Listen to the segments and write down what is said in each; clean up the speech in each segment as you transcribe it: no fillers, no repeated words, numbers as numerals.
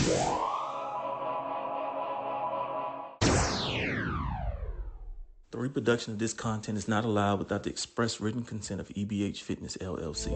The reproduction of this content is not allowed without the express written consent of EBH Fitness LLC.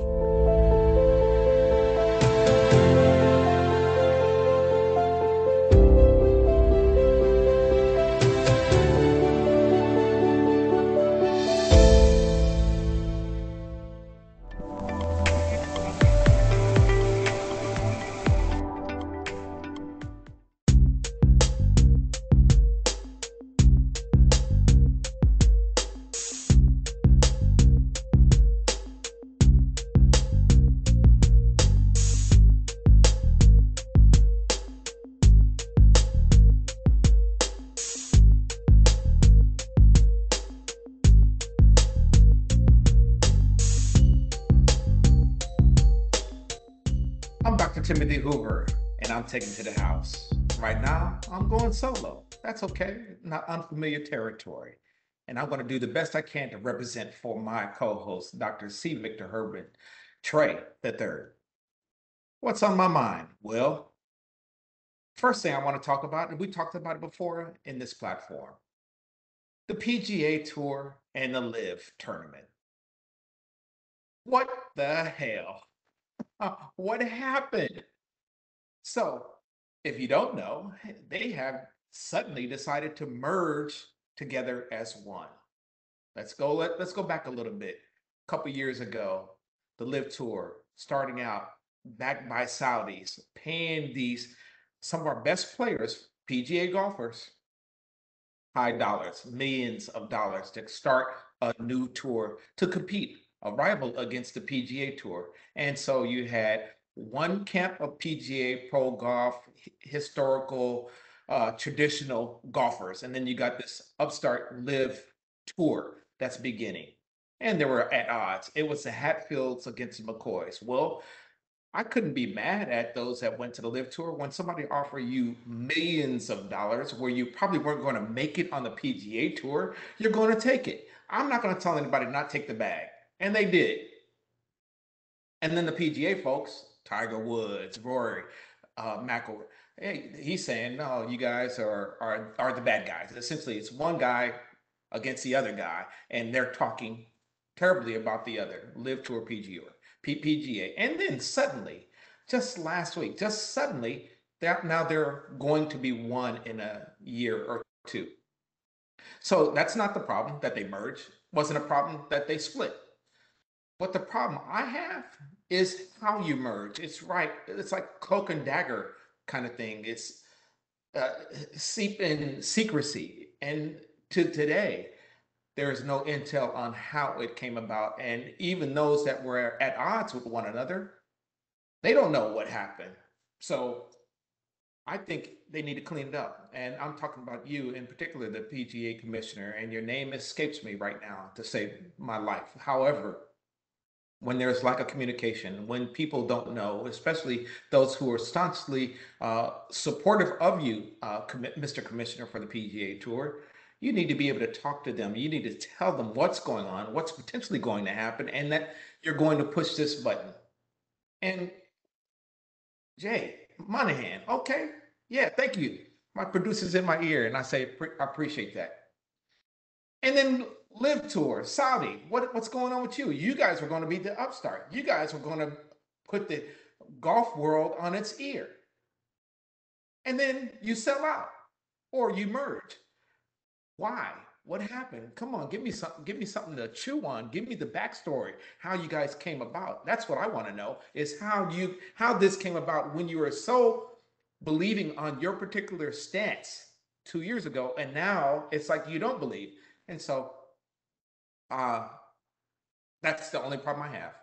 I'm Dr. Timothy Hoover, and I'm taking to the house. Right now, I'm going solo. That's okay, not unfamiliar territory. And I'm going to do the best I can to represent for my co-host, Dr. C. Victor Herbert, Trey III. What's on my mind? Well, first thing I want to talk about, and we talked about it before in this platform, the PGA Tour and the Live tournament. What the hell? What happened? So, if you don't know, they have suddenly decided to merge together as one. Let's go back a little bit. A couple years ago, the Live Tour starting out backed by Saudis, paying these some of our best players, PGA golfers, high dollars, millions of dollars to start a new tour to compete, a rival against the PGA Tour. And so you had one camp of PGA pro golf, historical, traditional golfers, and then you got this upstart live tour that's beginning. And they were at odds. It was the Hatfields against the McCoys. Well, I couldn't be mad at those that went to the Live Tour when somebody offered you millions of dollars where you probably weren't going to make it on the PGA Tour. You're going to take it. I'm not going to tell anybody not take the bag, and they did. And then the PGA folks, Tiger Woods, Rory, McIlroy, hey, he's saying, no, you guys are the bad guys. Essentially, it's one guy against the other guy, and they're talking terribly about the other, Live Tour PGA. And then suddenly, just last week, just suddenly, now they're going to be one in a year or two. So that's not the problem that they merged. Wasn't a problem that they split. But the problem I have is how you merge. It's right. It's like cloak and dagger kind of thing. It's uh, seep in secrecy. And to today, there is no intel on how it came about. And even those that were at odds with one another, they don't know what happened. So I think they need to clean it up. And I'm talking about you in particular, the PGA commissioner, and your name escapes me right now to save my life. However, when there's lack of communication, when people don't know, especially those who are staunchly supportive of you, Mr. Commissioner for the PGA Tour, you need to be able to talk to them. You need to tell them what's going on, what's potentially going to happen, and that you're going to push this button. And Jay Monahan, okay, yeah, thank you. My producer's in my ear, and I say I appreciate that. And then Live Tour, Saudi. What's going on with you? You guys were going to be the upstart. You guys were going to put the golf world on its ear. And then you sell out or you merge. Why? What happened? Come on, give me something to chew on. Give me the backstory, how you guys came about. That's what I want to know is how this came about when you were so believing on your particular stance 2 years ago, and now it's like you don't believe. And so uh that's the only problem I have.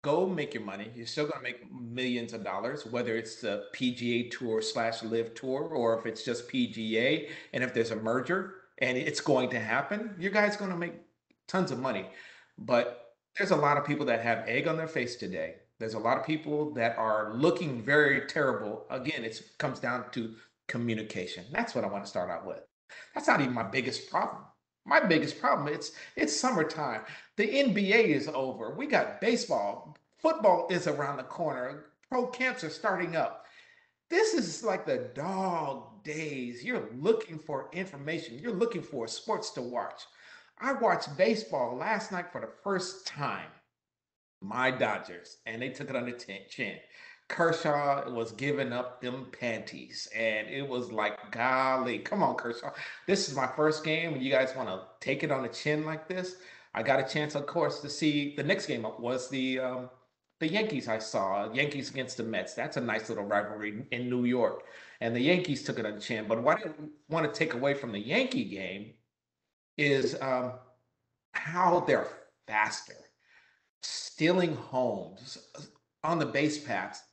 Go make your money. You're still going to make millions of dollars, whether it's the PGA Tour slash Live Tour or if it's just PGA. And if there's a merger and it's going to happen, you guys going to make tons of money. But there's a lot of people that have egg on their face today. There's a lot of people that are looking very terrible. Again, it comes down to communication. That's what I want to start out with. That's not even my biggest problem. My biggest problem, it's summertime. The NBA is over. We got baseball. Football is around the corner. Pro camps are starting up. This is like the dog days. You're looking for information. You're looking for sports to watch. I watched baseball last night for the first time. My Dodgers, and they took it on the chin. Kershaw was giving up them panties, and it was like, golly, come on, Kershaw. This is my first game, and you guys want to take it on the chin like this? I got a chance, of course, to see the next game was the Yankees. I saw Yankees against the Mets. That's a nice little rivalry in New York, and the Yankees took it on the chin. But what I want to take away from the Yankee game is how they're faster stealing homes on the base paths.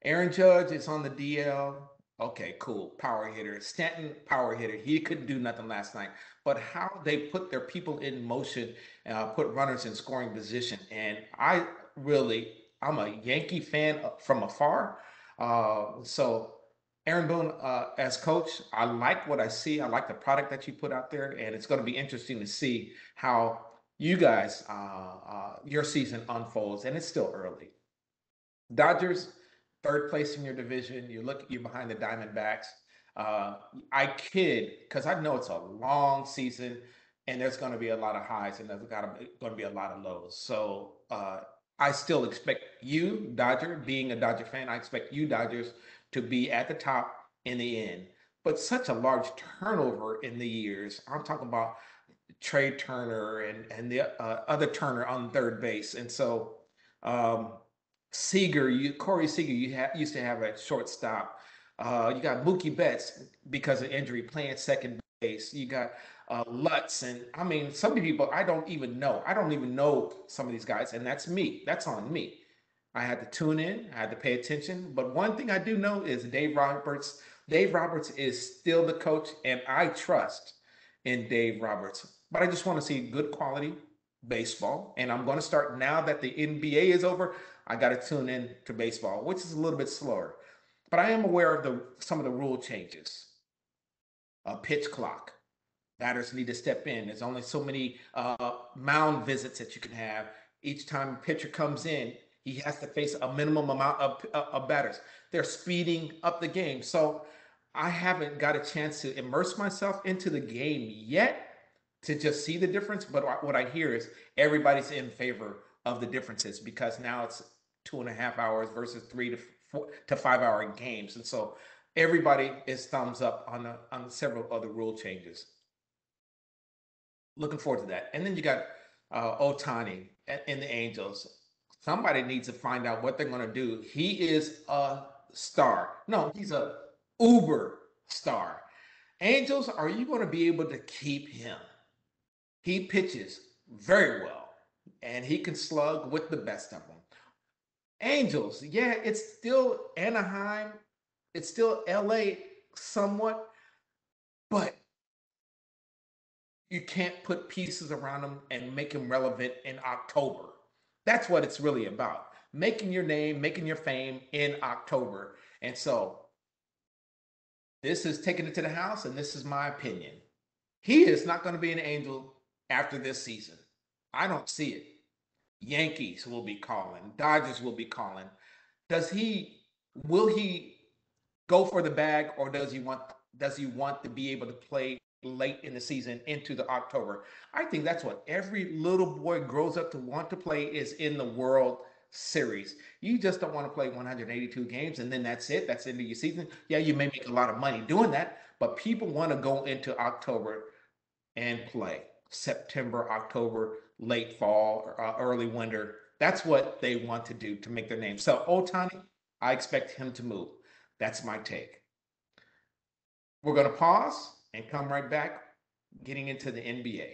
Aaron Judge is on the DL. Okay, cool. Power hitter. Stanton, power hitter. He couldn't do nothing last night. But how they put their people in motion, put runners in scoring position. And I'm a Yankee fan from afar. So Aaron Boone, as coach, I like what I see. I like the product that you put out there, and it's going to be interesting to see how you guys, your season unfolds. And it's still early. Dodgers, third place in your division. You're behind the Diamondbacks. Uh, I kid because I know it's a long season, and there's going to be a lot of highs and there's going to be a lot of lows. So I still expect you, Dodger, being a Dodger fan, I expect you, Dodgers, to be at the top in the end. But such a large turnover in the years. I'm talking about Trey Turner and the other Turner on third base, and so um, Corey Seager, used to have at shortstop. You got Mookie Betts because of injury playing second base. You got Lutz, and I mean, some people I don't even know. I don't even know some of these guys, and that's me. That's on me. I had to tune in. I had to pay attention. But one thing I do know is Dave Roberts. Dave Roberts is still the coach, and I trust in Dave Roberts. But I just want to see good quality baseball, and I'm going to start now that the NBA is over. I got to tune in to baseball, which is a little bit slower. But I am aware of some of the rule changes. A pitch clock. Batters need to step in. There's only so many mound visits that you can have. Each time a pitcher comes in, he has to face a minimum amount of batters. They're speeding up the game. So I haven't got a chance to immerse myself into the game yet to just see the difference. But what I hear is everybody's in favor of the differences because now it's 2.5 hours versus 3 to 5 hour games. And so everybody is thumbs up on several other rule changes. Looking forward to that. And then you got Otani and the Angels. Somebody needs to find out what they're going to do. He is a star. No, he's a uber star. Angels, are you going to be able to keep him? He pitches very well, and he can slug with the best of them. Angels, yeah, it's still Anaheim, it's still LA somewhat, but you can't put pieces around them and make them relevant in October. That's what it's really about. Making your name, making your fame in October. And so this is taking it to the house, and this is my opinion. He is not going to be an Angel after this season. I don't see it. Yankees will be calling, Dodgers will be calling. Will he go for the bag, or does he want to be able to play late in the season into the October? I think that's what every little boy grows up to want to play is in the World Series. You just don't want to play 182 games and then that's it. That's the end of your season. Yeah, you may make a lot of money doing that, but people want to go into October and play. September, October, late fall, early winter. That's what they want to do to make their name. So Otani, I expect him to move. That's my take. We're going to pause and come right back, getting into the NBA.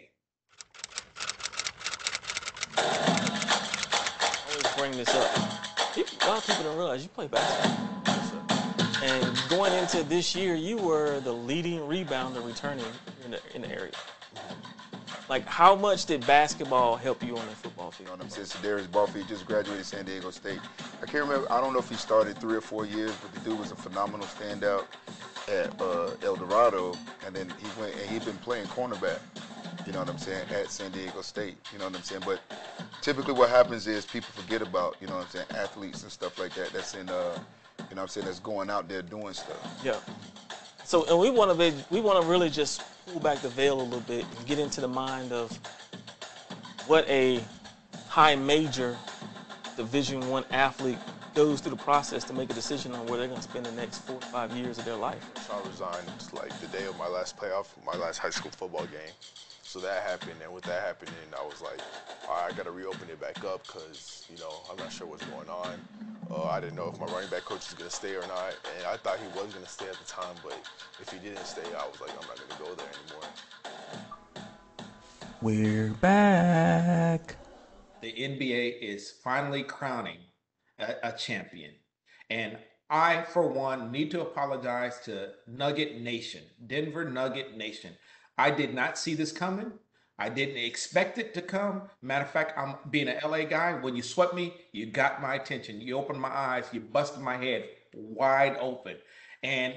I always bring this up. A lot of people don't realize you play basketball. And going into this year, you were the leading rebounder returning in the area. Like, how much did basketball help you on the football field? You know what I'm saying? Darius Barfield just graduated San Diego State. I can't remember. I don't know if he started 3 or 4 years, but the dude was a phenomenal standout at El Dorado, and then he went and he'd been playing cornerback. You know what I'm saying, at San Diego State. You know what I'm saying? But typically, what happens is people forget about, you know what I'm saying, athletes and stuff like that. That's in You know what I'm saying? That's going out there doing stuff. Yeah. So, and we want to really just pull back the veil a little bit and get into the mind of what a high major Division One athlete goes through the process to make a decision on where they're going to spend the next 4 to 5 years of their life. So I resigned like the day of my last my last high school football game. So that happened, and with that happening, I was like, all right, I got to reopen it back up because, you know, I'm not sure what's going on. I didn't know if my running back coach was going to stay or not, and I thought he was going to stay at the time, but if he didn't stay, I was like, I'm not going to go there anymore. We're back. The NBA is finally crowning a champion. And I, for one, need to apologize to Nugget Nation, Denver Nugget Nation. I did not see this coming. I didn't expect it to come. Matter of fact, I'm being an LA guy. When you swept me, you got my attention. You opened my eyes. You busted my head wide open. And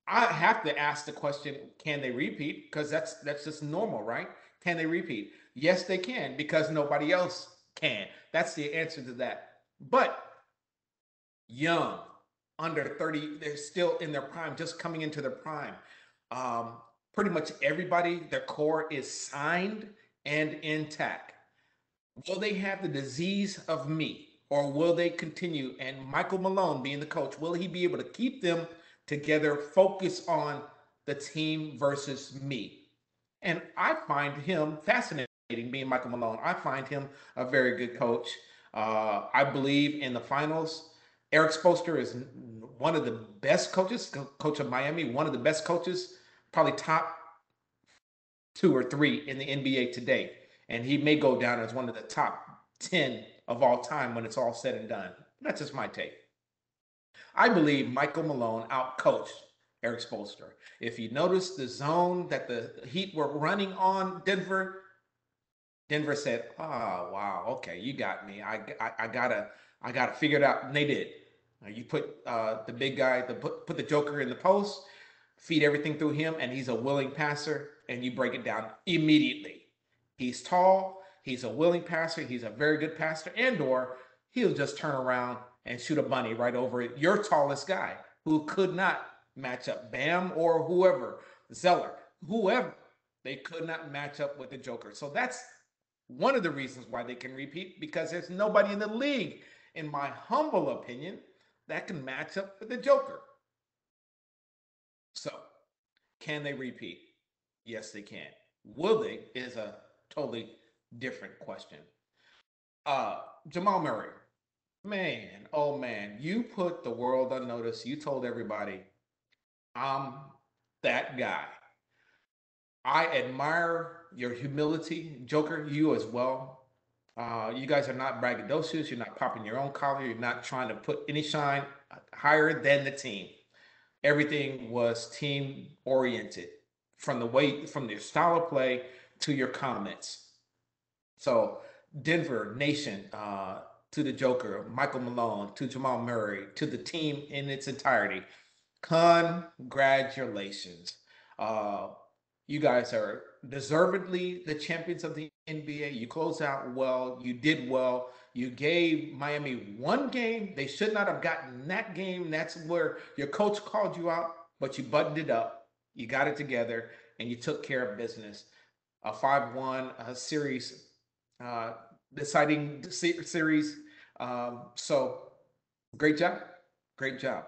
I have to ask the question, can they repeat? Because that's just normal, right? Can they repeat? Yes, they can, because nobody else can. That's the answer to that. But young, under 30, they're still in their prime, just coming into their prime. Pretty much everybody, their core is signed and intact. Will they have the disease of me, or will they continue? And Michael Malone, being the coach, will he be able to keep them together, focus on the team versus me? And I find him fascinating, being Michael Malone. I find him a very good coach. I believe in the finals, Eric Spoelstra is one of the best coaches, coach of Miami, one of the best coaches, probably top 2 or 3 in the NBA today. And he may go down as one of the top 10 of all time when it's all said and done. That's just my take. I believe Michael Malone outcoached Eric Spoelstra. If you notice the zone that the Heat were running on Denver said, "Oh wow, okay, you got me. I gotta figure it out." And they did. You put the big guy, put the Joker in the post, feed everything through him, and he's a willing passer, and you break it down immediately. He's tall, he's a willing passer, he's a very good passer, and/or he'll just turn around and shoot a bunny right over your tallest guy who could not match up. Bam or whoever, Zeller, whoever, they could not match up with the Joker. So that's one of the reasons why they can repeat, because there's nobody in the league, in my humble opinion, that can match up with the Joker. So, can they repeat? Yes, they can. Will they is a totally different question. Jamal Murray, man, oh man, you put the world on notice. You told everybody, I'm that guy. I admire your humility, Joker, you as well. You guys are not braggadocious. You're not popping your own collar. You're not trying to put any shine higher than the team. Everything was team oriented, from your style of play to your comments. So Denver Nation, to the Joker, Michael Malone, to Jamal Murray, to the team in its entirety, congratulations. You guys are deservedly the champions of the NBA. You closed out well. You did well. You gave Miami one game. They should not have gotten that game. That's where your coach called you out, but you buttoned it up. You got it together, and you took care of business. A 5-1 series, deciding series. So great job. Great job.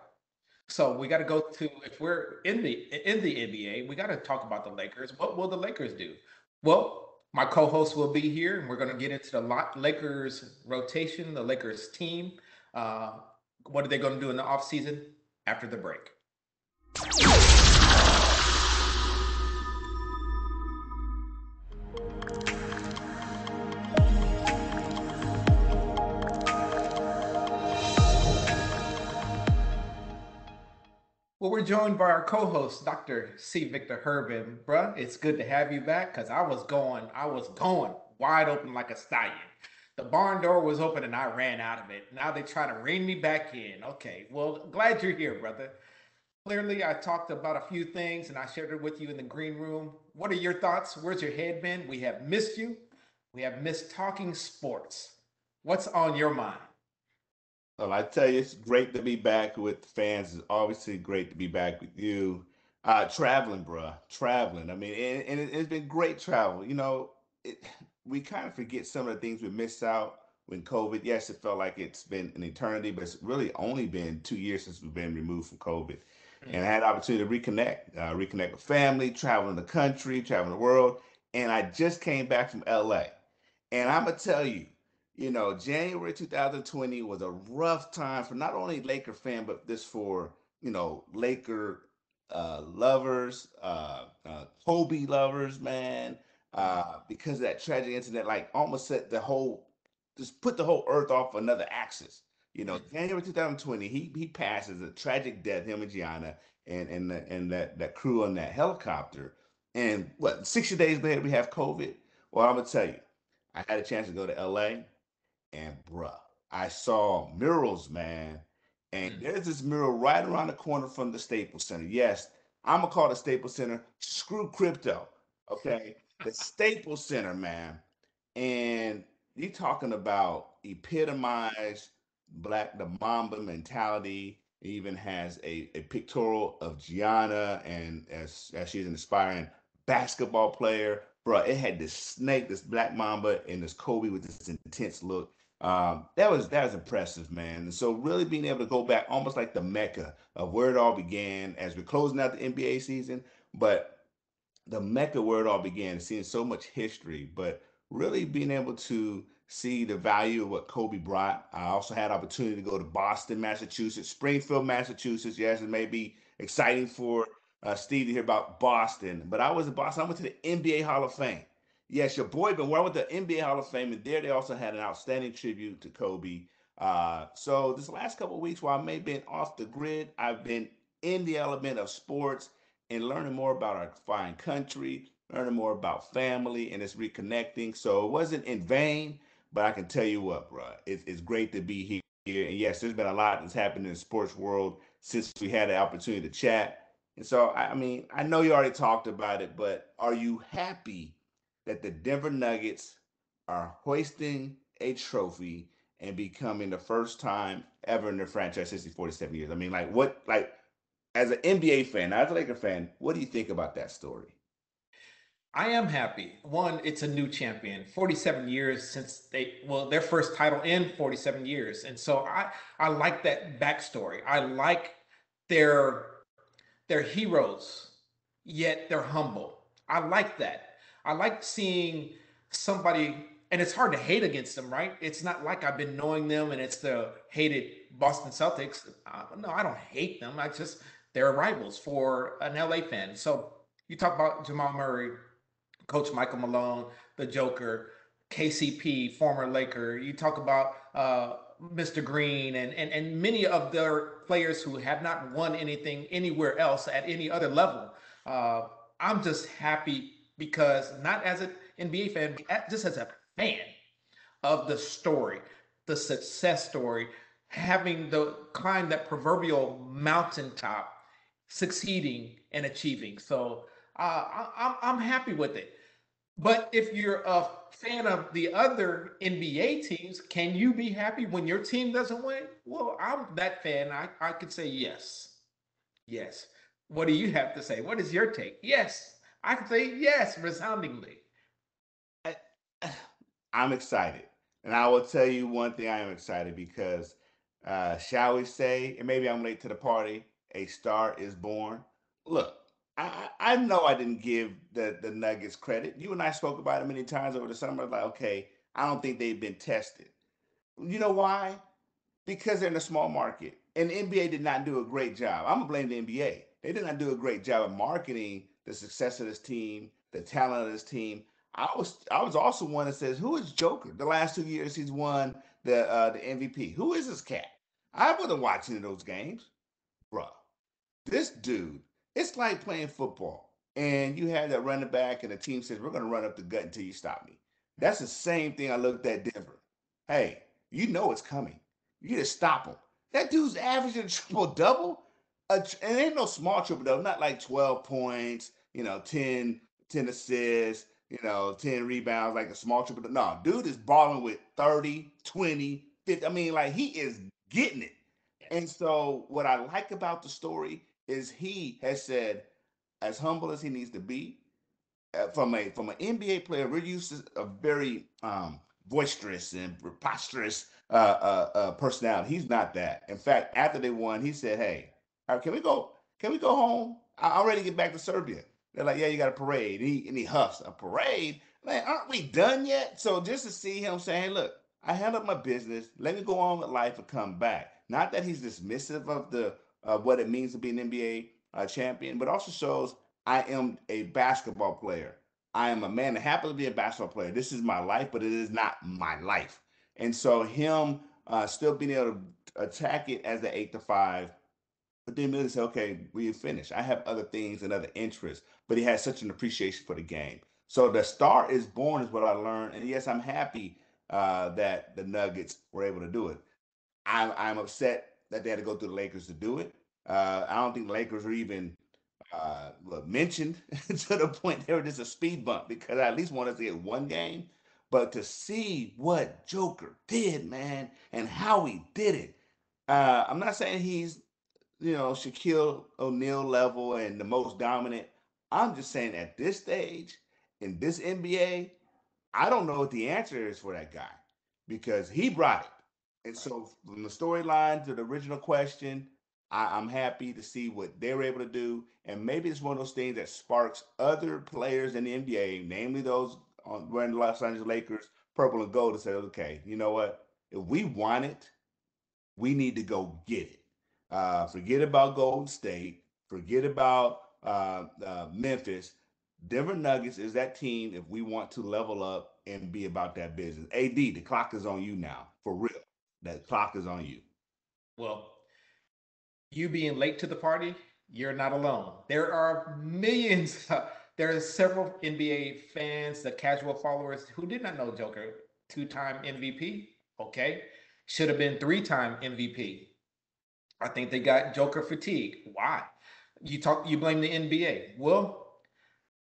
So we got to go to, if we're in the NBA, we got to talk about the Lakers. What will the Lakers do? Well, my co-host will be here, and we're going to get into the Lakers rotation, the Lakers team. What are they going to do in the offseason after the break? Well, we're joined by our co-host, Dr. C. Victor Herbin. Bruh, it's good to have you back, because I was going wide open like a stallion. The barn door was open and I ran out of it. Now they try to rein me back in. Okay, well, glad you're here, brother. Clearly, I talked about a few things and I shared it with you in the green room. What are your thoughts? Where's your head been? We have missed you. We have missed talking sports. What's on your mind? Well, I tell you, it's great to be back with the fans. It's obviously great to be back with you. Traveling, bruh, traveling. I mean, it's been great travel. It, we kind of forget some of the things we missed out when COVID. Yes, it felt like it's been an eternity, but it's really only been 2 years since we've been removed from COVID. And I Mm. had the opportunity to reconnect with family, traveling the country, traveling the world. And I just came back from LA. And I'm gonna tell you, January 2020 was a rough time for not only Laker fan, but this for Laker lovers, Kobe lovers, man, because of that tragic incident, like almost set the whole, just put the whole earth off another axis. January 2020, he passes a tragic death, him and Gianna, and that crew on that helicopter. And what, 60 days later we have COVID. Well, I'm gonna tell you. I had a chance to go to LA, and bruh, I saw murals, man. And Mm. there's this mural right around the corner from the Staples Center. Yes, I'm gonna call the Staples Center screw crypto. Okay, the Staples Center, man. And you talking about epitomized black the Mamba mentality. It even has a pictorial of Gianna and as she's an aspiring basketball player. Bro, it had this snake, this black mamba, and this Kobe with this intense look. That was impressive, man. And so really being able to go back almost like the mecca of where it all began as we're closing out the NBA season, but the mecca where it all began, seeing so much history, but really being able to see the value of what Kobe brought. I also had opportunity to go to Boston, Massachusetts, Springfield, Massachusetts. Yes, it may be exciting for Steve to hear about Boston, but I was in Boston. I went to the NBA Hall of Fame. Yes, your boy, but where I went to the NBA Hall of Fame, and there they also had an outstanding tribute to Kobe. So this last couple of weeks, while I may have been off the grid, I've been in the element of sports and learning more about our fine country, learning more about family, and it's reconnecting. So it wasn't in vain, but I can tell you what, bro, it's great to be here. And yes, there's been a lot that's happened in the sports world since we had the opportunity to chat. And so, I mean, I know you already talked about it, but are you happy that the Denver Nuggets are hoisting a trophy and becoming the first time ever in their franchise history 47 years? I mean, like, as an NBA fan, not as a Laker fan, what do you think about that story? I am happy. One, it's a new champion. 47 years since their first title in 47 years. And so I like that backstory. I like their they're heroes, yet they're humble. I like that. I like seeing somebody, and it's hard to hate against them, right? It's not like I've been knowing them and it's the hated Boston Celtics. No, I don't hate them. I just, they're rivals for an LA fan. So you talk about Jamal Murray, Coach Michael Malone, the Joker, KCP, former Laker. You talk about Mr. Green and many of their players who have not won anything anywhere else at any other level. Uh, I'm just happy because not as an NBA fan, but just as a fan of the story, the success story, having the climb that proverbial mountaintop, succeeding and achieving. So I'm happy with it. But if you're a fan of the other NBA teams, can you be happy when your team doesn't win? Well, I'm that fan. I could say yes. Yes. What do you have to say? What is your take? Yes. I can say yes resoundingly. I, I'm excited. And I will tell you one thing, I am excited because, shall we say, and maybe I'm late to the party, a star is born. Look, I know I didn't give the Nuggets credit. You and I spoke about it many times over the summer. Like, okay, I don't think they've been tested. You know why? Because they're in a small market. And the NBA did not do a great job. I'm gonna blame the NBA. They did not do a great job of marketing the success of this team, the talent of this team. I was also one that says, who is Joker? The last 2 years he's won the MVP. Who is this cat? I wasn't watching those games, bro. This dude, it's like playing football, and you have that running back, and the team says, "We're going to run up the gut until you stop me." That's the same thing I looked at Denver. Hey, you know it's coming. You just stop him. That dude's averaging a triple double, and ain't no small triple double, not like 12 points, 10 assists, 10 rebounds, like a small triple double. No, dude is balling with 30, 20, 50. I mean, like he is getting it. And so what I like about the story is he has said, as humble as he needs to be, from an NBA player, we're used to a very boisterous and preposterous personality. He's not that. In fact, after they won, he said, "Hey, can we go? Can we go home? I'm ready to get back to Serbia." They're like, "Yeah, you got a parade." And he huffs, "A parade? Man, aren't we done yet?" So just to see him saying, "Look, I handled my business. Let me go on with life and come back." Not that he's dismissive of the what it means to be an NBA champion, but also shows I am a basketball player. I am a man that happens to be a basketball player. This is my life, but it is not my life. And so him still being able to attack it as the 8 to 5, but then really say, okay, we finished. I have other things and other interests, but he has such an appreciation for the game. So the star is born is what I learned. And yes, I'm happy that the Nuggets were able to do it. I'm upset that they had to go through the Lakers to do it. I don't think the Lakers are even mentioned to the point they were just a speed bump because I at least wanted to get one game. But to see what Joker did, man, and how he did it, I'm not saying he's Shaquille O'Neal level and the most dominant. I'm just saying at this stage in this NBA, I don't know what the answer is for that guy because he brought it. And Right. so, from the storyline to the original question, I'm happy to see what they were able to do. And maybe it's one of those things that sparks other players in the NBA, namely those wearing the Los Angeles Lakers purple and gold, to say, okay, you know what? If we want it, we need to go get it. Forget about Golden State. Forget about Memphis. Denver Nuggets is that team if we want to level up and be about that business. AD, the clock is on you now, for real. That clock is on you. Well, you being late to the party, you're not alone. There are millions, there are several NBA fans, the casual followers, who did not know Joker, 2-time MVP. Okay. Should have been 3-time MVP. I think they got Joker fatigue. Why? You blame the NBA. Well,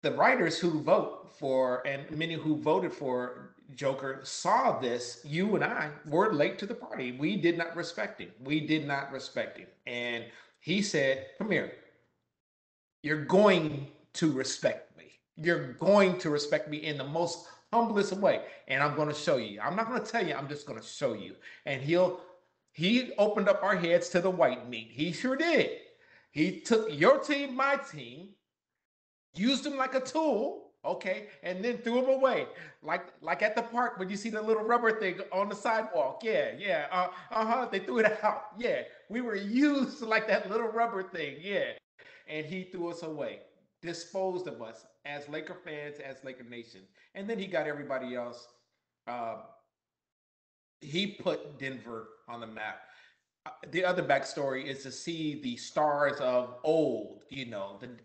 the writers who vote for and many who voted for Joker saw this. You and I were late to the party. We did not respect him. We did not respect him. And he said, "Come here. You're going to respect me. You're going to respect me in the most humblest way. And I'm going to show you. I'm not going to tell you. I'm just going to show you." And he opened up our heads to the white meat. He sure did. He took your team, my team, used them like a tool, okay, and then threw them away, like at the park when you see the little rubber thing on the sidewalk. Yeah, yeah, They threw it out. Yeah, we were used like that little rubber thing. Yeah, and he threw us away, disposed of us as Laker fans, as Laker Nation, and then he got everybody else. Uh, he put Denver on the map. The other backstory is to see the stars of old, the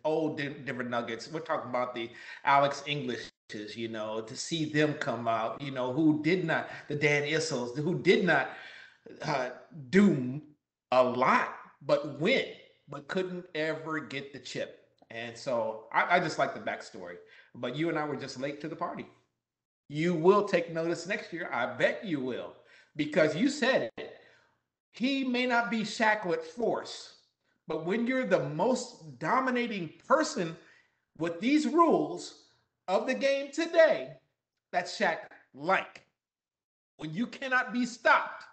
old Denver Nuggets. We're talking about the Alex Englishes, to see them come out, who did not, the Dan Issels, who did not uh, do a lot, but win, but couldn't ever get the chip. And so I just like the backstory. But you and I were just late to the party. You will take notice next year. I bet you will. Because you said it. He may not be Shaq with force, but when you're the most dominating person with these rules of the game today, that's Shaq like. When you cannot be stopped,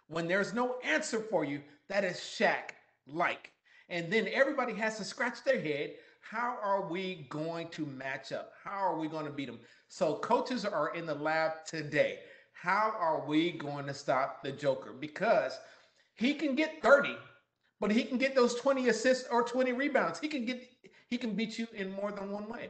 when there's no answer for you, that is Shaq like. And then everybody has to scratch their head. How are we going to match up? How are we going to beat them? So coaches are in the lab today. How are we going to stop the Joker? Because he can get 30, but he can get those 20 assists or 20 rebounds. He can beat you in more than one way.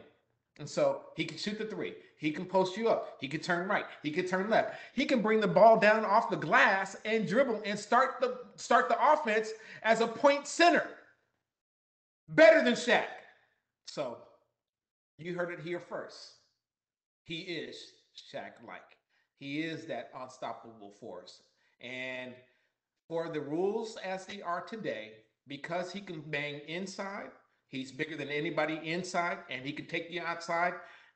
And so he can shoot the three. He can post you up. He can turn right. He can turn left. He can bring the ball down off the glass and dribble and start the offense as a point center. Better than Shaq. So you heard it here first. He is Shaq-like. He is that unstoppable force. And for the rules as they are today, because he can bang inside, he's bigger than anybody inside, and he can take you outside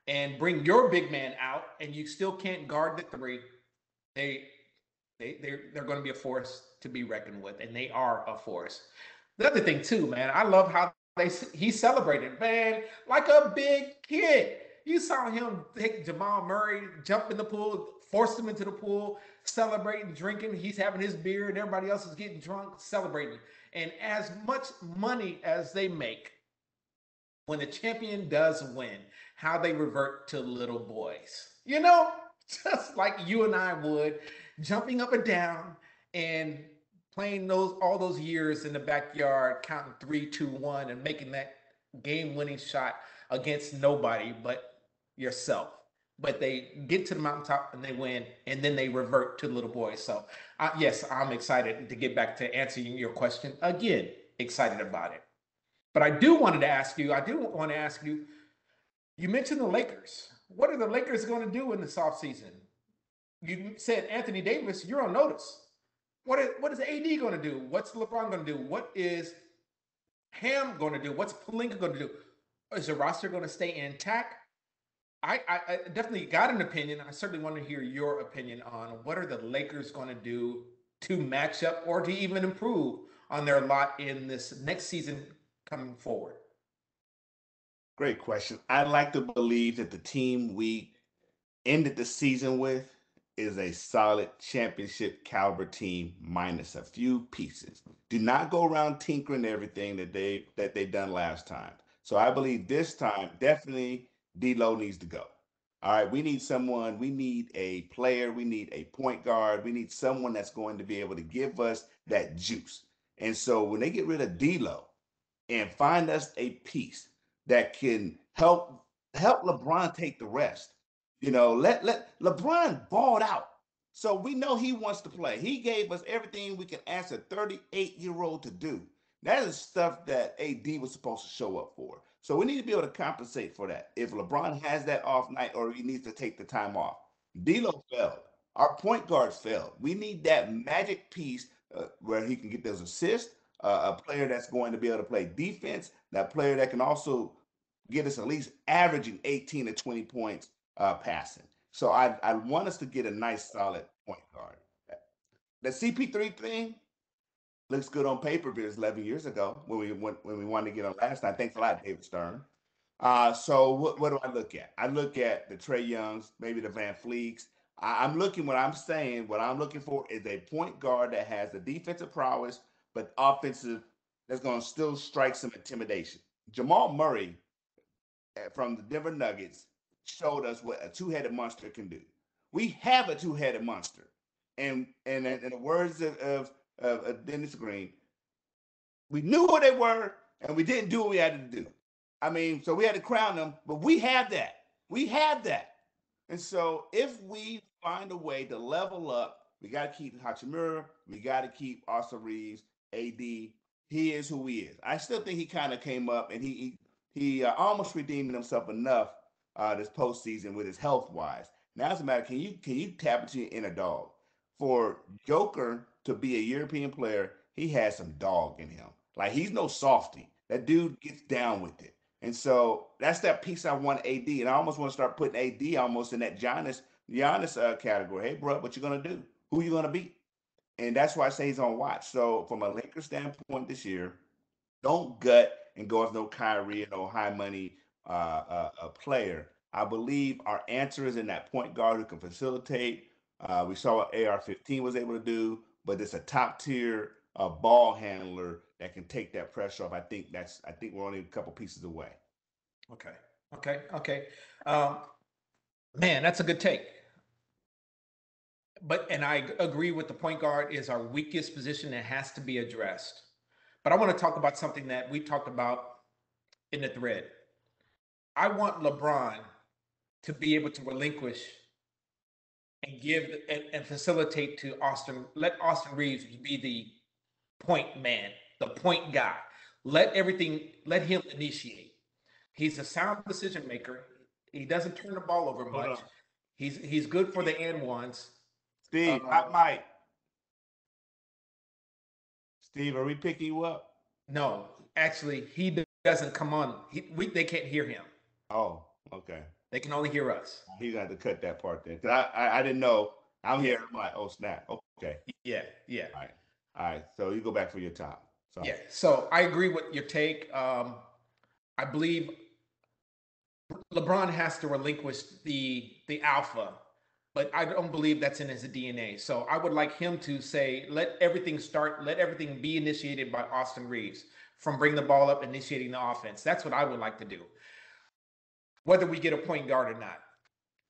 and bring your big man out, and you still can't guard the three. They they're going to be a force to be reckoned with, and they are a force. The other thing too, man, I love how he celebrated, man, like a big kid. You saw him take Jamal Murray, jump in the pool, force him into the pool, celebrating, drinking. He's having his beer, and everybody else is getting drunk, celebrating. And as much money as they make, when the champion does win, how they revert to little boys. You know, just like you and I would, jumping up and down and playing those all those years in the backyard, counting 3, 2, 1, and making that game-winning shot against nobody but yourself. But they get to the mountaintop and they win, and then they revert to little boys. So, yes, I'm excited to get back to answering your question again. Excited about it. But I do want to ask you, you mentioned the Lakers. What are the Lakers going to do in this offseason? You said Anthony Davis, you're on notice. What is AD going to do? What's LeBron going to do? What is Ham going to do? What's Pelinka going to do? Is the roster going to stay intact? I definitely got an opinion. I certainly want to hear your opinion on what are the Lakers going to do to match up or to even improve on their lot in this next season coming forward. Great question. I'd like to believe that the team we ended the season with is a solid championship caliber team minus a few pieces. Do not go around tinkering everything that they've done last time. So I believe this time definitely D'Lo needs to go. All right, we need someone, we need a player, we need a point guard, we need someone that's going to be able to give us that juice. And so when they get rid of D'Lo and find us a piece that can help LeBron take the rest. You know, let LeBron balled out. So we know he wants to play. He gave us everything we can ask a 38-year-old to do. That is stuff that AD was supposed to show up for. So we need to be able to compensate for that. If LeBron has that off night or he needs to take the time off. D'Lo failed. Our point guards failed. We need that magic piece where he can get those assists, a player that's going to be able to play defense, that player that can also get us at least averaging 18 to 20 points passing. So I want us to get a nice solid point guard. The CP3 thing looks good on paper, but it was 11 years ago when we wanted to get on last time. Thanks a lot, David Stern. So what do I look at? I look at the Trey Youngs, maybe the Van Fleeks. I'm looking. What I'm looking for is a point guard that has the defensive prowess, but offensive that's going to still strike some intimidation. Jamal Murray from the Denver Nuggets showed us what a two-headed monster can do. We have a two-headed monster, and in the words of Dennis Green, we knew who they were, and we didn't do what we had to do. I mean, so we had to crown them, but we have that. We have that. And so if we find a way to level up, we got to keep Hachimura, we got to keep Austin Reeves, AD. He is who he is. I still think he kind of came up and he almost redeemed himself enough this postseason with his health wise. Now it's a matter, can you tap into your inner dog? For Joker to be a European player, he has some dog in him. Like he's no softy. That dude gets down with it. And so that's that piece I want AD. And I almost want to start putting AD almost in that Giannis category. Hey, bro, what you gonna do? Who you gonna beat? And that's why I say he's on watch. So from a Lakers standpoint this year, don't gut and go with no Kyrie or no high money a player. I believe our answer is in that point guard who can facilitate. We saw what AR-15 was able to do, but it's a top tier ball handler that can take that pressure off. I think we're only a couple pieces away. Okay. Man, that's a good take. And I agree with the point guard is our weakest position that has to be addressed. But I want to talk about something that we talked about in the thread. I want LeBron to be able to relinquish and give and facilitate to Austin. Let Austin Reeves be the point man, the point guy. Let him initiate. He's a sound decision maker. He doesn't turn the ball over much. He's good for the and ones. Steve, hot mic. Steve, are we picking you up? No, actually, he doesn't come on. They can't hear him. Oh, okay. They can only hear us. He's got to cut that part then. Cause I didn't know. I'm here. I'm like, oh snap. Okay. Yeah. All right, so you go back for your top. So Yeah. So I agree with your take. I believe LeBron has to relinquish the alpha, but I don't believe that's in his DNA. So I would like him to say, let everything start, let everything be initiated by Austin Reeves from bring the ball up, initiating the offense. That's what I would like to do. Whether we get a point guard or not,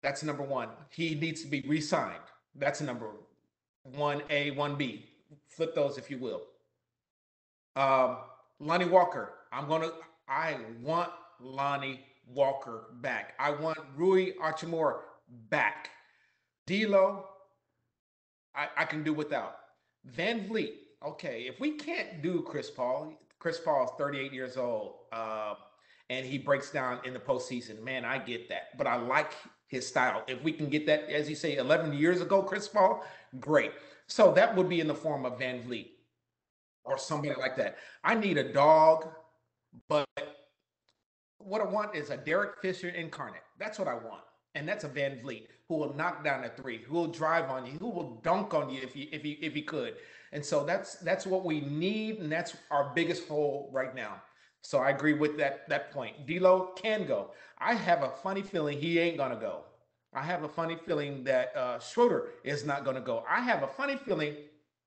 that's number one. He needs to be re-signed. That's number 1A, 1B. Flip those if you will. Um, Lonnie Walker. I want Lonnie Walker back. I want Rui Hachimura back. D'Lo, I can do without. Van Vliet. Okay, if we can't do Chris Paul is 38 years old, and he breaks down in the postseason. Man, I get that, but I like his style. If we can get that, as you say, 11 years ago, Chris Paul, great. So that would be in the form of Van Vliet or somebody like that. I need a dog, but what I want is a Derek Fisher incarnate. That's what I want. And that's a Van Vliet who will knock down a three, who will drive on you, who will dunk on you if he could. And so that's what we need, and that's our biggest hole right now. So I agree with that point. D'Lo can go. I have a funny feeling he ain't gonna go. I have a funny feeling that Schroeder is not gonna go. I have a funny feeling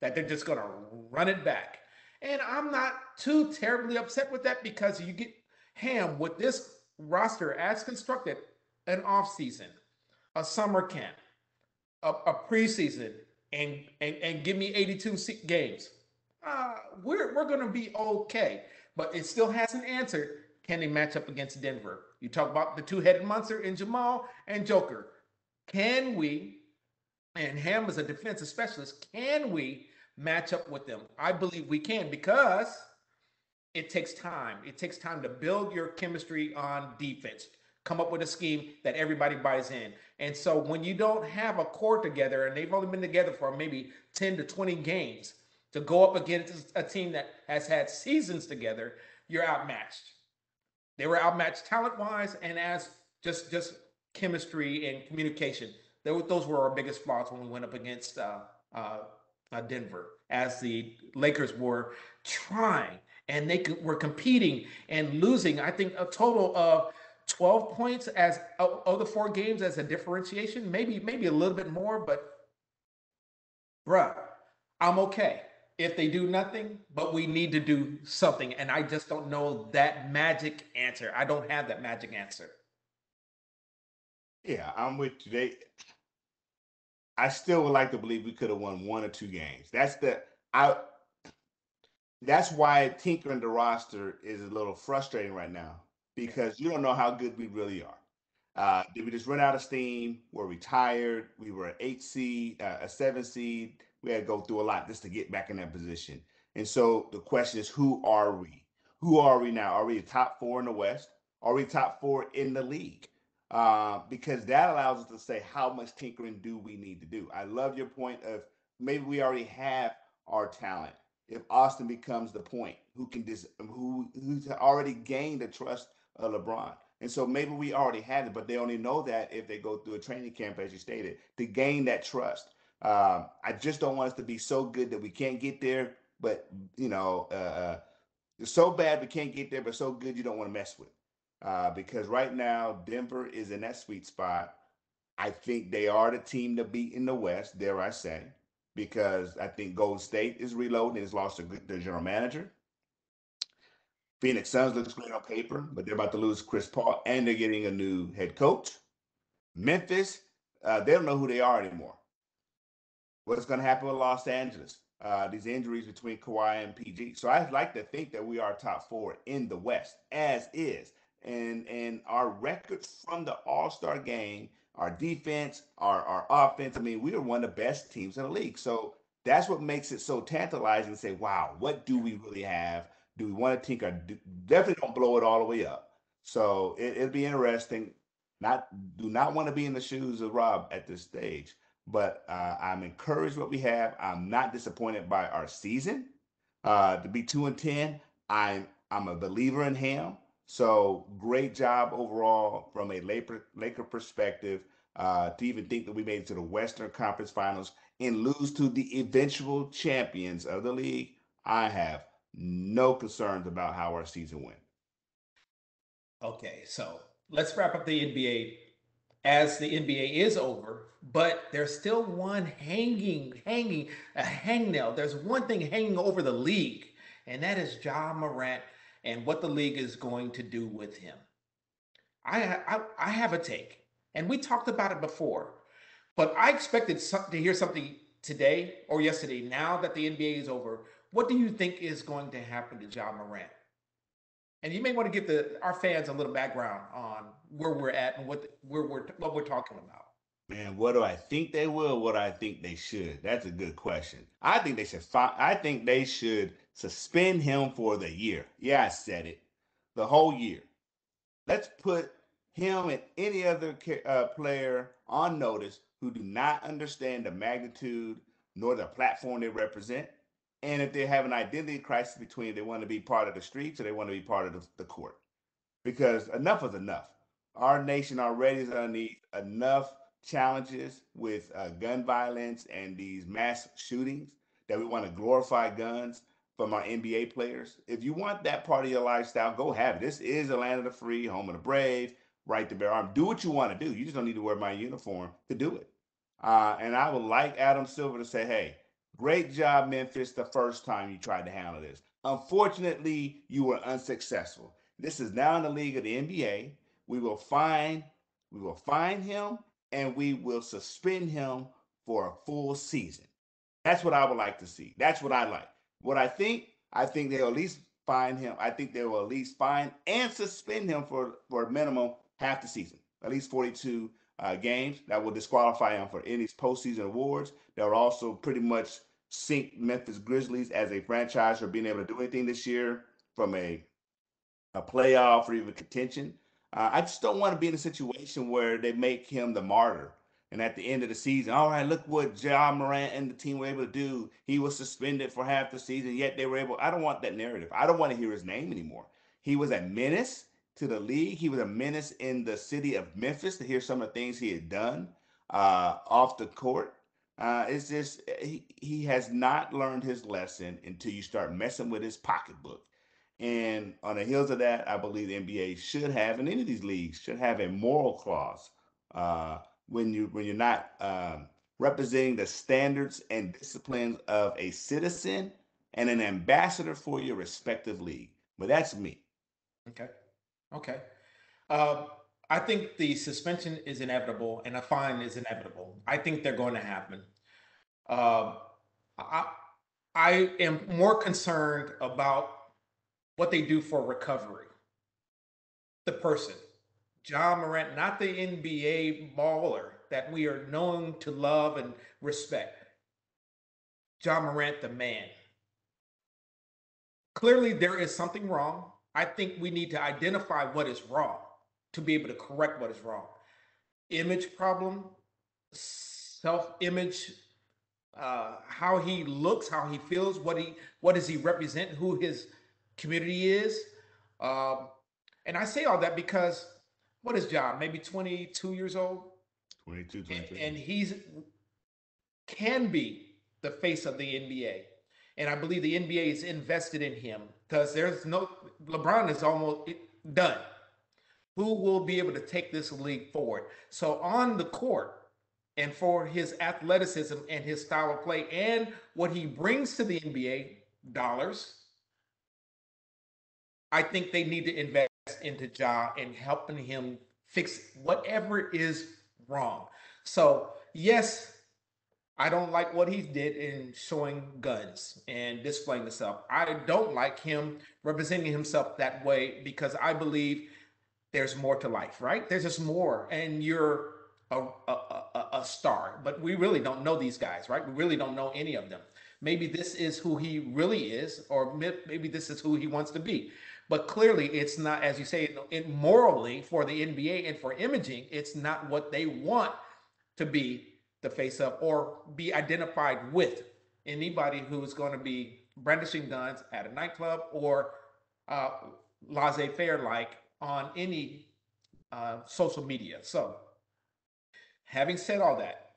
that they're just gonna run it back. And I'm not too terribly upset with that because you get Ham with this roster as constructed, an off season, a summer camp, a preseason, and give me 82 games. We're gonna be okay, but it still hasn't answered. Can they match up against Denver? You talk about the two-headed monster in Jamal and Joker. Can we? And Ham is a defensive specialist. Can we match up with them? I believe we can because it takes time. It takes time to build your chemistry on defense, come up with a scheme that everybody buys in. And so when you don't have a core together and they've only been together for maybe 10 to 20 games to go up against a team that has had seasons together, you're outmatched. They were outmatched talent-wise and as just chemistry and communication. Those were our biggest flaws when we went up against Denver, as the Lakers were trying and were competing and losing. I think a total of 12 points as of the four games as a differentiation, maybe a little bit more, but bruh, I'm okay if they do nothing, but we need to do something. And I just don't know that magic answer. I don't have that magic answer. yeah, I'm with you. I still would like to believe we could have won one or two games. I that's why tinkering the roster is a little frustrating right now because you don't know how good we really are. Did we just run out of steam? Were we tired? We were an 8 seed, a 7 seed. We had to go through a lot just to get back in that position. And so the question is, who are we? Who are we now? Are we the top four in the West? Are we top four in the league? Because that allows us to say how much tinkering do we need to do. I love your point of maybe we already have our talent. If Austin becomes the point, who's already gained the trust of LeBron. And so maybe we already had it, but they only know that if they go through a training camp, as you stated, to gain that trust. I just don't want us to be so good that we can't get there, but so bad we can't get there, but so good you don't want to mess with. Because right now Denver is in that sweet spot. I think they are the team to beat in the West, dare I say, because I think Golden State is reloading and has lost their general manager. Phoenix Suns looks great on paper, but they're about to lose Chris Paul and they're getting a new head coach. Memphis, they don't know who they are anymore. What's going to happen with Los Angeles? These injuries between Kawhi and PG. So I'd like to think that we are top four in the West, as is. And our records from the All-Star game, our defense, our offense, I mean, we are one of the best teams in the league. So that's what makes it so tantalizing to say, wow, what do we really have? Do we want to tinker? Definitely don't blow it all the way up. So it'll be interesting. Do not want to be in the shoes of Rob at this stage, but I'm encouraged what we have. I'm not disappointed by our season. To be 2-10, I'm a believer in him. So great job overall from a Laker perspective. To even think that we made it to the Western Conference Finals and lose to the eventual champions of the league, I have no concerns about how our season went. Okay, so let's wrap up the NBA as the NBA is over, but there's still one a hangnail. There's one thing hanging over the league, and that is Ja Morant and what the league is going to do with him. I have a take, and we talked about it before, but I expected to hear something today or yesterday. Now that the NBA is over, what do you think is going to happen to Ja Morant? And you may want to give our fans a little background on where we're at and what we're talking about. Man, what do I think they will? What do I think they should? That's a good question. I think they should. I think they should suspend him for the year. Yeah, I said it. The whole year. Let's put him and any other player on notice who do not understand the magnitude nor the platform they represent. And if they have an identity crisis between they want to be part of the streets or they want to be part of the court. Because enough is enough. Our nation already is underneath enough challenges with gun violence and these mass shootings that we want to glorify guns from our NBA players. If you want that part of your lifestyle, go have it. This is the land of the free, home of the brave, right to bear arms. Do what you want to do. You just don't need to wear my uniform to do it. And I would like Adam Silver to say, hey, great job, Memphis, the first time you tried to handle this. Unfortunately, you were unsuccessful. This is now in the league of the NBA. We will find him and we will suspend him for a full season. That's what I would like to see. That's what I like. What I think they'll at least fine him. I think they will at least fine and suspend him for a minimum half the season, at least 42 games. That will disqualify him for any postseason awards. That will also pretty much sink Memphis Grizzlies as a franchise for being able to do anything this year from a playoff or even contention. I just don't want to be in a situation where they make him the martyr. And at the end of the season, all right, look what Ja Morant and the team were able to do. He was suspended for half the season, yet they were able. I don't want that narrative. I don't want to hear his name anymore. He was a menace to the league. He was a menace in the city of Memphis to hear some of the things he had done off the court. It's just he has not learned his lesson until you start messing with his pocketbook. And on the heels of that, I believe the NBA should have, and any of these leagues should have a moral clause uh, when you're not representing the standards and disciplines of a citizen and an ambassador for your respective league. But that's me. Okay. Okay. Um, I think the suspension is inevitable and a fine is inevitable. I think they're going to happen. Um, I, I am more concerned about what they do for recovery. The person, John Morant, not the NBA baller that we are known to love and respect. John Morant, the man. Clearly, there is something wrong. I think we need to identify what is wrong to be able to correct what is wrong. Image problem, self image, how he looks, how he feels, what does he represent, who his community is. Um, and I say all that because what is John? Maybe 22 years old, 22, 23. and he's can be the face of the NBA. And I believe the NBA is invested in him because there's no LeBron is almost done. Who will be able to take this league forward? So on the court, and for his athleticism and his style of play and what he brings to the NBA dollars, I think they need to invest into Ja and helping him fix whatever is wrong. So yes, I don't like what he did in showing guns and displaying himself. I don't like him representing himself that way because I believe there's more to life, right? There's just more, and you're a star. But we really don't know these guys, right? We really don't know any of them. Maybe this is who he really is, or maybe this is who he wants to be. But clearly, it's not, as you say, morally for the NBA and for imaging, it's not what they want to be the face of or be identified with anybody who is going to be brandishing guns at a nightclub or uh, laissez-faire like on any social media. So, having said all that,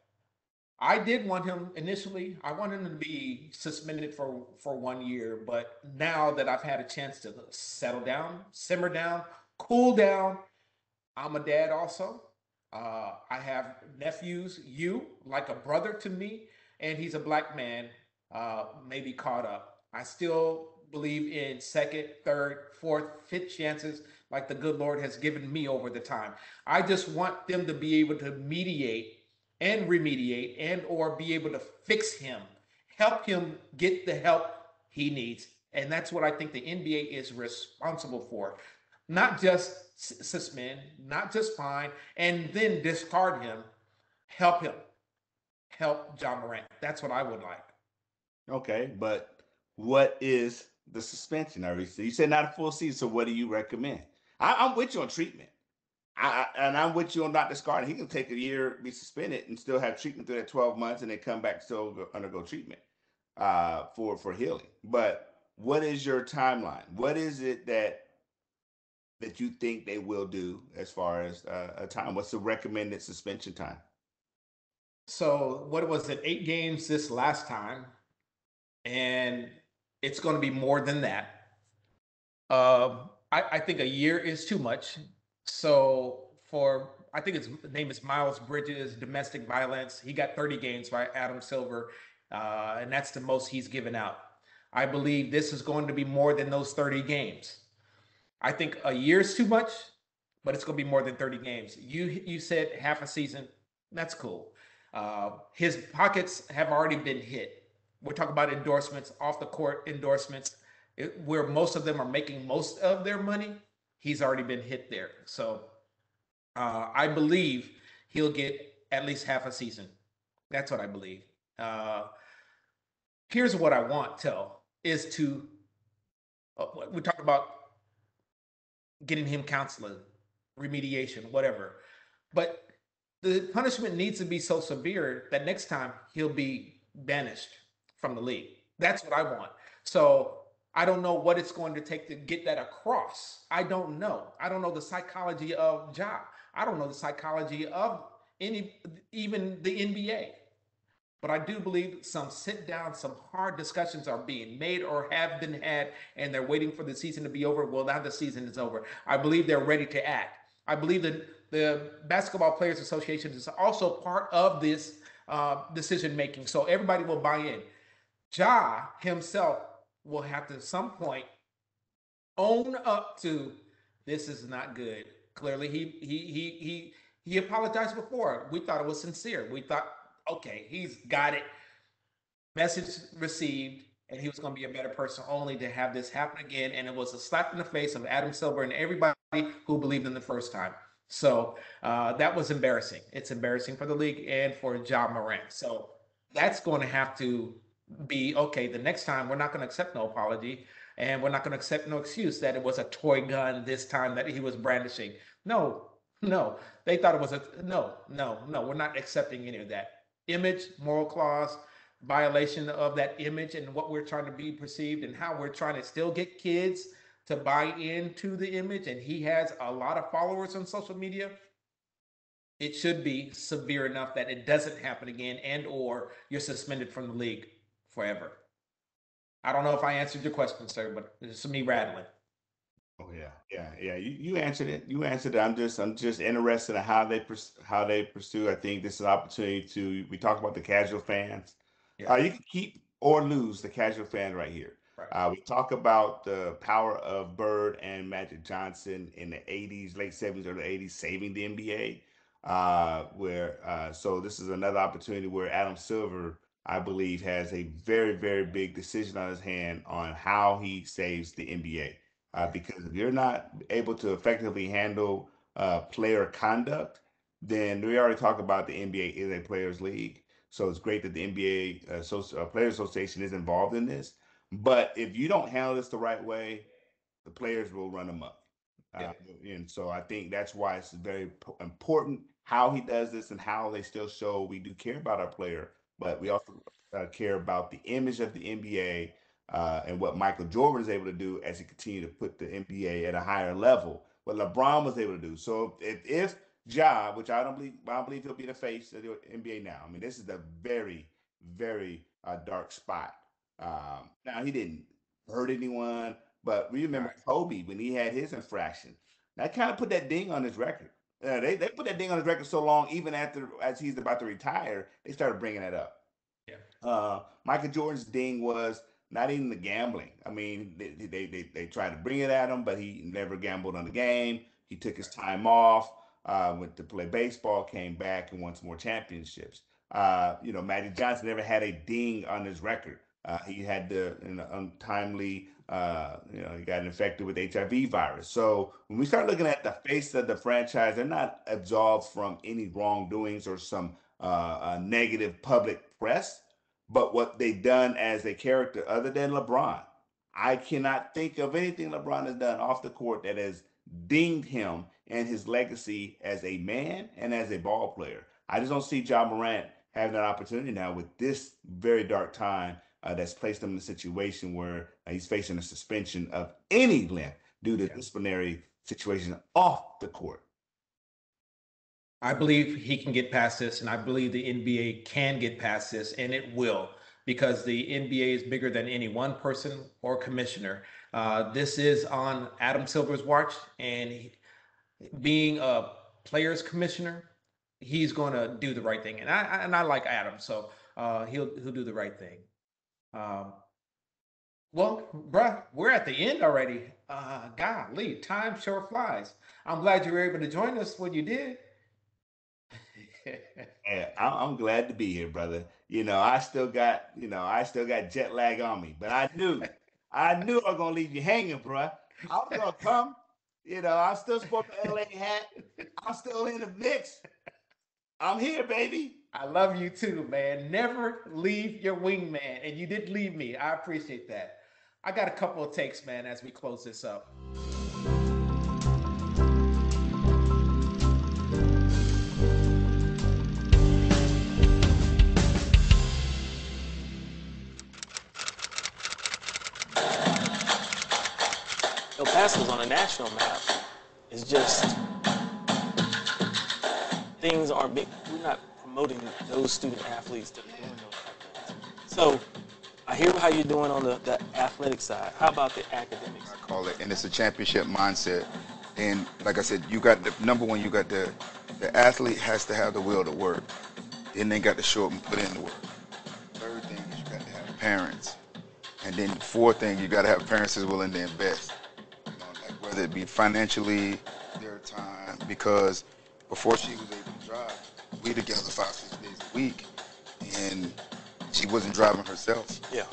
I did want him initially. I wanted him to be suspended for 1 year, but now that I've had a chance to settle down, simmer down, cool down, I'm a dad also. I have nephews, you like a brother to me, and he's a black man, maybe caught up. I still believe in second, third, fourth, fifth chances like the good Lord has given me over the time. I just want them to be able to mediate and remediate and or be able to fix him, help him get the help he needs. And that's what I think the NBA is responsible for. Not just suspend, not just fine, and then discard him. Help him. Help John Morant. That's what I would like. Okay, but what is the suspension? So you said not a full season. So what do you recommend? I'm with you on treatment. And I'm with you on not discarding. He can take a year, be suspended, and still have treatment through that 12 months, and then come back still undergo treatment for healing. But what is your timeline? What is it that you think they will do as far as a time? What's the recommended suspension time? So, what was it? 8 games this last time, and it's going to be more than that. I think a year is too much. So for I think his name is Miles Bridges, domestic violence. He got 30 games by Adam Silver, and that's the most he's given out. I believe this is going to be more than those 30 games. I think a year is too much, but it's going to be more than 30 games. You said half a season. That's cool. His pockets have already been hit. We're talking about endorsements, off the court endorsements, where most of them are making most of their money. He's already been hit there. So I believe he'll get at least half a season. That's what I believe. Uh, Here's what I want, Tell, is to, we talk about getting him counseling, remediation, whatever. But the punishment needs to be so severe that next time he'll be banished from the league. That's what I want. So I don't know what it's going to take to get that across. I don't know. I don't know the psychology of Ja. I don't know the psychology of even the NBA. But I do believe some sit down, some hard discussions are being made or have been had, and they're waiting for the season to be over. Well, now the season is over. I believe they're ready to act. I believe that the Basketball Players Association is also part of this decision making, so everybody will buy in. Ja himself will have to, at some point, own up to this is not good. Clearly, he apologized before. We thought it was sincere. We thought, okay, he's got it. Message received, and he was going to be a better person, only to have this happen again. And it was a slap in the face of Adam Silver and everybody who believed in the first time. So that was embarrassing. It's embarrassing for the league and for Ja Morant. So that's going to have to be okay. The next time, we're not going to accept no apology, and we're not going to accept no excuse that it was a toy gun this time that he was brandishing. No, no. They thought it was a no, no, no. We're not accepting any of that. Image, moral clause, violation of that image and what we're trying to be perceived and how we're trying to still get kids to buy into the image. And he has a lot of followers on social media. It should be severe enough that it doesn't happen again, and or you're suspended from the league forever. I don't know if I answered your question, sir, but it's me rattling. Oh yeah, yeah. You answered it. You answered it. I'm just interested in how how they pursue. I think this is an opportunity to. We talk about the casual fans. Yeah, You can keep or lose the casual fan right here. right. We talk about the power of Bird and Magic Johnson in the '80s, late '70s, early '80s, saving the NBA. So this is another opportunity where Adam Silver, I believe, has a very big decision on his hand on how he saves the NBA. Because if you're not able to effectively handle player conduct, then we already talked about the NBA is a players' league. So it's great that the NBA Players Association is involved in this. But if you don't handle this the right way, the players will run amok. Yeah, Uh, and so I think that's why it's very important how he does this and how they still show we do care about our player, but we yeah, also care about the image of the NBA and what Michael Jordan is able to do as he continued to put the NBA at a higher level, what LeBron was able to do. So if Ja, which I don't believe he'll be the face of the NBA now. I mean, this is a very, very dark spot. Now he didn't hurt anyone, but we remember Right. Kobe when he had his infraction. That kind of put that ding on his record. They put that ding on his record so long, even after as he's about to retire, they started bringing that up. Yeah. Michael Jordan's ding was not even the gambling. I mean, they tried to bring it at him, but he never gambled on the game. He took his time off, went to play baseball, came back and won some more championships. Magic Johnson never had a ding on his record. He had the untimely, he got infected with HIV virus. So when we start looking at the face of the franchise, they're not absolved from any wrongdoings or some negative public press, but what they done as a character other than LeBron. I cannot think of anything LeBron has done off the court that has dinged him and his legacy as a man and as a ball player. I just don't see John Morant having that opportunity now with this very dark time that's placed him in a situation where he's facing a suspension of any length due to Yeah. disciplinary situation off the court. I believe he can get past this, and I believe the NBA can get past this, and it will, because the NBA is bigger than any one person or commissioner. This is on Adam Silver's watch, and being a players commissioner, he's going to do the right thing, and I like Adam, so he'll do the right thing. Um, well, bruh, we're at the end already. Golly, time sure flies. I'm glad you were able to join us when you did. Yeah, I'm glad to be here, brother. I still got jet lag on me, but I knew I was gonna leave you hanging, bro. I was gonna come. I'm still sporting the LA hat. I'm still in the mix. I'm here, baby. I love you too, man. Never leave your wingman. And you did leave me. I appreciate that. I got a couple of takes, man, as we close this up. El Paso's on a national map. It's just things aren't big. We're not promoting those student athletes that are doing those activities. So I hear how you're doing on the athletic side. How about the academics? I call it, and it's a championship mindset. And like I said, you got the number one. You got the athlete has to have the will to work. Then they got to show up and put in the work. Third thing is you got to have parents, and then the fourth thing you got to have parents that's willing to invest. Like whether it be financially, their time, because before she was able to drive, we together 5 6 days a week, and she wasn't driving herself. Yeah.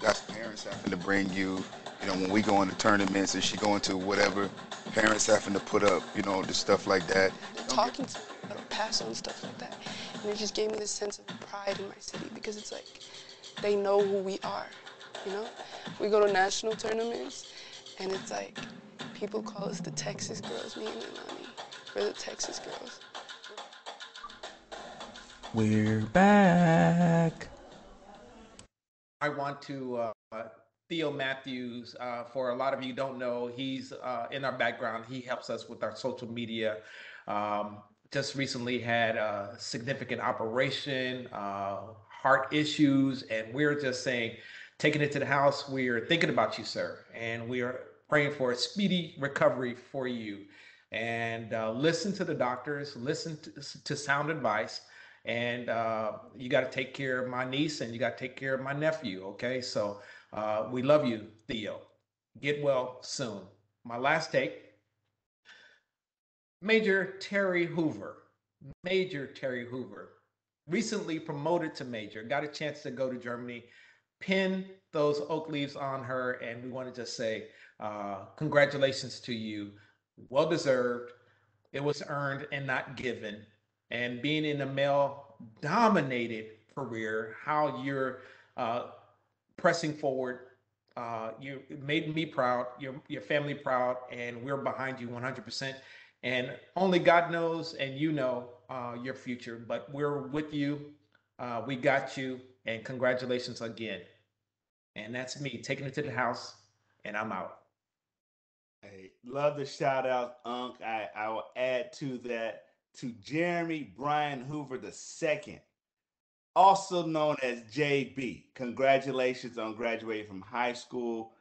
That's parents having to bring you. When we go into tournaments and she go into whatever, parents having to put up, the stuff like that. Talking to me about El Paso and stuff like that, and it just gave me this sense of pride in my city, because it's like they know who we are. We go to national tournaments, and it's like people call us the Texas girls, me and Imani. We're the Texas girls. We're back. I want to, Theo Matthews, for a lot of you don't know, he's in our background. He helps us with our social media. Just recently had a significant operation, heart issues, and we're just saying, taking it to the house, we're thinking about you, sir, and we are praying for a speedy recovery for you. And listen to the doctors, listen to sound advice. And you got to take care of my niece, and you got to take care of my nephew. Okay, so we love you, Theo. Get well soon. My last take. Major Terry Hoover, recently promoted to major, got a chance to go to Germany, pin those oak leaves on her, and we want to just say congratulations to you. Well deserved. It was earned and not given. And being in a male dominated career, how you're pressing forward, you made me proud, your family proud, and we're behind you 100%. And only God knows, and your future, but we're with you. We got you, and congratulations again. And that's me taking it to the house, and I'm out. Hey, love the shout out, Unc. I will add to that. to Jeremy Brian Hoover II, also known as JB. Congratulations on graduating from high school.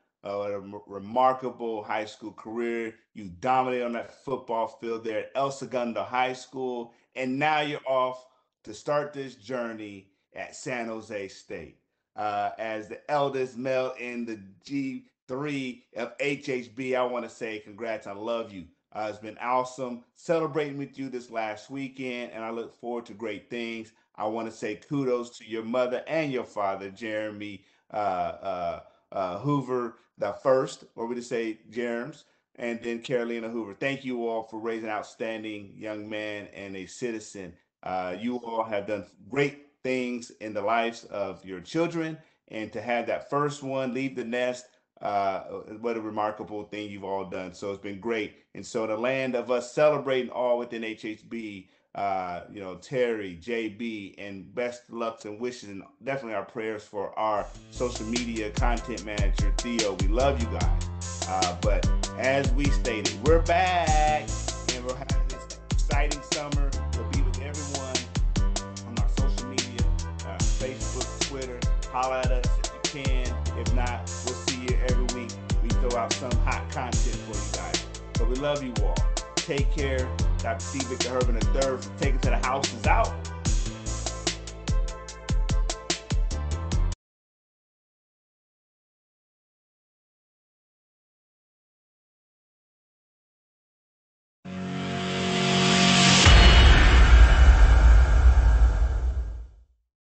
Remarkable high school career. You dominated on that football field there at El Segundo High School, and now you're off to start this journey at San Jose State. As the eldest male in the G3 of HHB, I want to say congrats. I love you. It's been awesome celebrating with you this last weekend, and I look forward to great things. I want to say kudos to your mother and your father, Jeremy Hoover the first, or we just say Jerms, and then Carolina Hoover. Thank you all for raising an outstanding young man and a citizen. You all have done great things in the lives of your children, and to have that first one leave the nest, what a remarkable thing you've all done. So it's been great. And so the land of us celebrating all within HHB, Terry, JB, and best lucks and wishes, and definitely our prayers for our social media content manager, Theo. We love you guys. But as we stated, we're back, and we're having this exciting summer. We'll be with everyone on our social media, Facebook, Twitter. Holler at us if you can. If not, we'll see you every week. We throw out some hot content for you guys. So we love you all. Take care. Dr. C. Victor Herman III from Take It to the House is out.